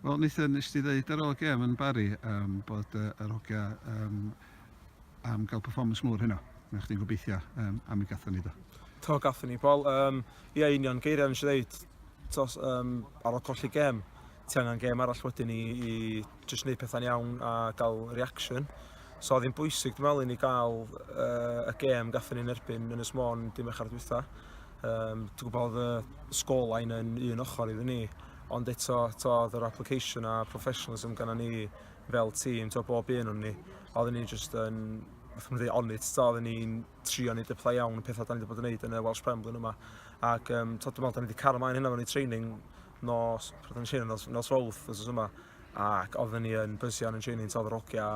Wel, Nathan, nes ti ddeud ar ôl y gêm yn Bari bod yr hogia am gael performance mwr hynna. Mae chdi'n gobeithio am ei gathon ni do. To gathon ni, Paul. Ia, union, geiriau nes i ddeud, ar ôl colli gêm, ti angen gêm arall wedyn i just wneud pethau'n iawn a gael reaction. So oedd hi'n bwysig, dwi'n meddwl, i ni gael y gêm gathon ni'n erbyn yn Ynys Môn dim eich ar dwytha. Dwi'n gwybod y scoreline yn un ochr iddyn ni, ond eto oedd yr application a professionalism gan ni fel tîm, bob un o'n ni, oedden ni just yn, fath o'n dweud, on it, oedden ni'n trio wneud y play iawn y pethau da ni wedi bod yn gwneud yn y Welsh Prem blwyddyn yma. Ac dwi'n meddwl, da ni wedi cael ymlaen hynna mewn i training nos Rowth os yma, ac oedden ni yn bysian yn training, oedd yr hogia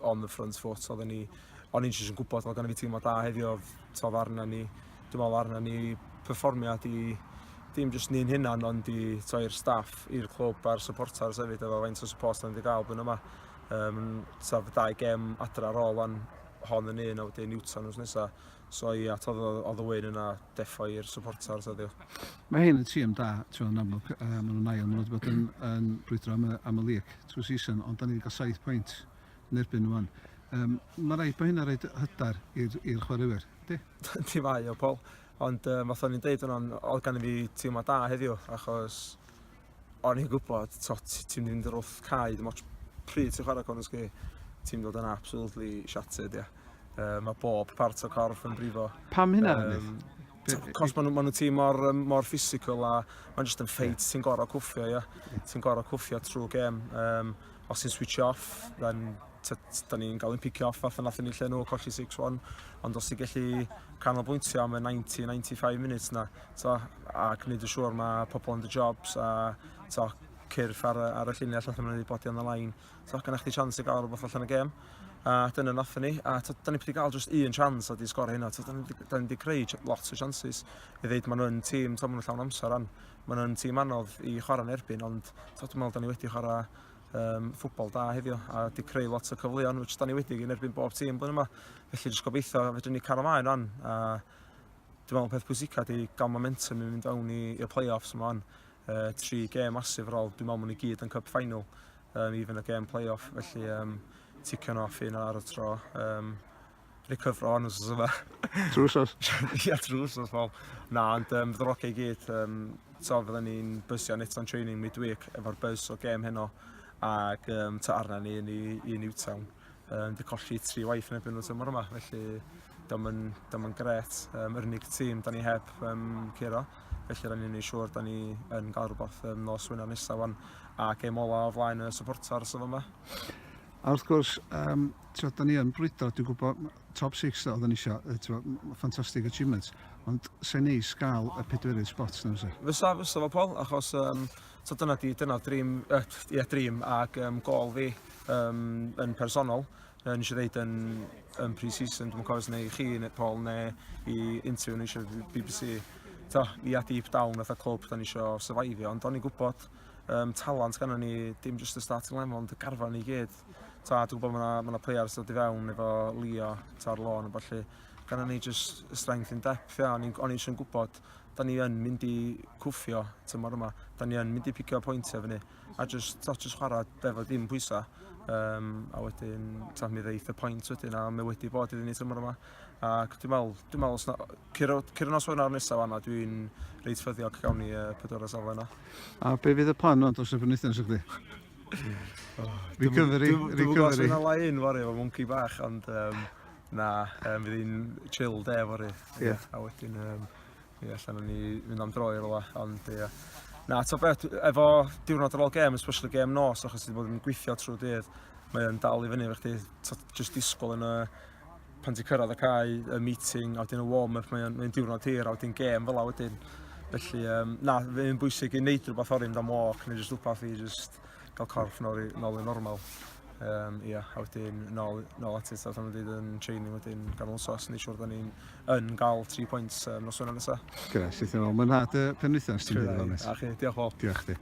on the front foot, o'n i'n jyst yn gwybod oedd gan fi tîm o da heddiw, oedd arna ni, dwi'n meddwl arna ni perfformiad i dim jyst ni'n hynna'n, ond i toi'r staff, i'r clwb a'r supporters hefyd, efo faint o support da ni wedi gael blwyddyn yma. Sef 2 gêm adra ar ôl wan hon yn un a wedyn Newton wrth nesaf. So ia, oedd y wyn yna defo i'r supporters heddiw. Mae hyn yn tîm da, yn amlwg, maen nhw'n ail, maen nhw wedi bod yn brwydro am y league trwy season, ond da ni wedi cael 7 pwynt yn erbyn nhw. Mae rhaid bod hynna rhaid hyder i'r chwaraewyr, di? Di fai o, Paul. Ond fath o'n i'n deud hwnna, oedd gan fi tîm o da heddiw, achos o'n i'n gwybod, tîm ddim yn wrth cael, dim ots pryd ti'n chwarae Connors Gay, tîm dod yn absolutely shattered, ia. Mae bob part o corff yn brifo. Pam hynna? Cos maen nhw'n tîm mor physical a mae'n just yn ffeit, ti'n gorau cwffio, ia. Ti'n gorau cwffio trwy gêm. Os ti'n switch off, da ni'n cael ein picio off fath nath ni lle nhw colli 6-1, ond os ti'n gallu canolbwyntio am y 90-95 minutes na, a gwneud yn siŵr mae pobl yn dy jobs a cyrff ar y lluniau allan yn ei bodi on the line, gan eich di chance i gael rhywbeth allan y gêm. A dyna nath ni, a da ni wedi cael just un chance a di sgor hynna, da ni wedi creu lot o chances i ddeud maen nhw'n tîm, maen nhw'n llawn amser an, maen nhw'n tîm anodd i chwarae'n erbyn, ond dwi'n meddwl da ni wedi chwarae ffwtbol da heddiw a wedi creu lot o cyfleon, which da ni wedi yn erbyn bob tîm blwyddyn yma. Felly jyst gobeithio fedrwn ni cael ymlaen an, a dwi'n meddwl peth pwysica di gael momentum i mynd fewn i'r play-offs yma an. 3 gêm masif ar ôl, dwi'n meddwl mwyn i gyd yn cup final, even y gêm play-off, felly ticio'n off un ar y tro. Recofro on os yma. Trwsos? Ia, trwsos, Paul. Na, ond fydd yr oce i gyd, fydden ni'n bysio neto'n training midweek efo'r bys o gêm heno, ac arna ni i Newtown. Di colli 3 waith yn ebyn o'r tymor yma, felly dim yn gret. Yr unig tîm da ni heb curo, felly da ni'n neud siŵr da ni yn gael rhywbeth nos Wener nesaf wan, a gêm ola o flaen y supporters yma. A wrth gwrs, da ni yn brwydro, dwi'n gwybod, top 6 oedden ni eisiau, ffantastig achievements, ond sy'n neis gael y 4 spots na fysa? Fysa fo, Paul, achos dyna dream ac gol fi yn personol. Nes i ddeud yn pre-season, dwi'n cofio neu chi, neu Paul, neu i interview nes i BBC. I a deep down fatha clwb da ni eisiau survivio, ond o'n i'n gwybod talent gan ni, dim just y starting level, ond y garfan ni gyd. Dwi'n gwybod mae yna players dod i fewn efo Leo, ar lôn, a falle gan ni just strength in depth, ia. O'n i eisiau'n gwybod, da ni yn mynd i cwffio tymor yma, da ni yn mynd i picio pwyntiau fyny, a just chwarae efo dim pwysa, a wedyn mi ddeith y pwynt wedyn, a mi wedi bod iddyn ni tymor yma. Ac dwi'n meddwl, cyrra nos Wener nesaf fanna, dwi'n reit ffyddiog gawn ni 4 safle yna. A be fydd y plan o'n dos y penwythnos ydw i? Recovery. Dwi'n gwybod sy'n ala un fori efo monkey bach, ond na, fydd hi'n chill de fori. A wedyn, allan ni fynd am dro i'r ola, ond ia. Na, beth, efo diwrnod ar ôl gêm, especially gêm nos, achos wedi bod yn gweithio trwy dydd, mae'n dal i fyny fe chdi, just disgwyl yn pan ti'n cyrraedd y cae, y meeting, a wedyn y warm-up, mae'n diwrnod hir, a wedyn gêm fel a wedyn. Felly, na, fe'n bwysig i wneud rhywbeth o'r mynd am walk, neu just rhywbeth i just gael corff nôl i normal. Ia, a wedyn nôl at it, a dwi'n dweud yn training wedyn ganol sos, neu siwr da ni'n gael 3 points nos Wener nesaf. Gres, eithaf ôl. Mae'n had y penwythnos ti'n dweud o'n nes. A chi, diolch o. Diolch di.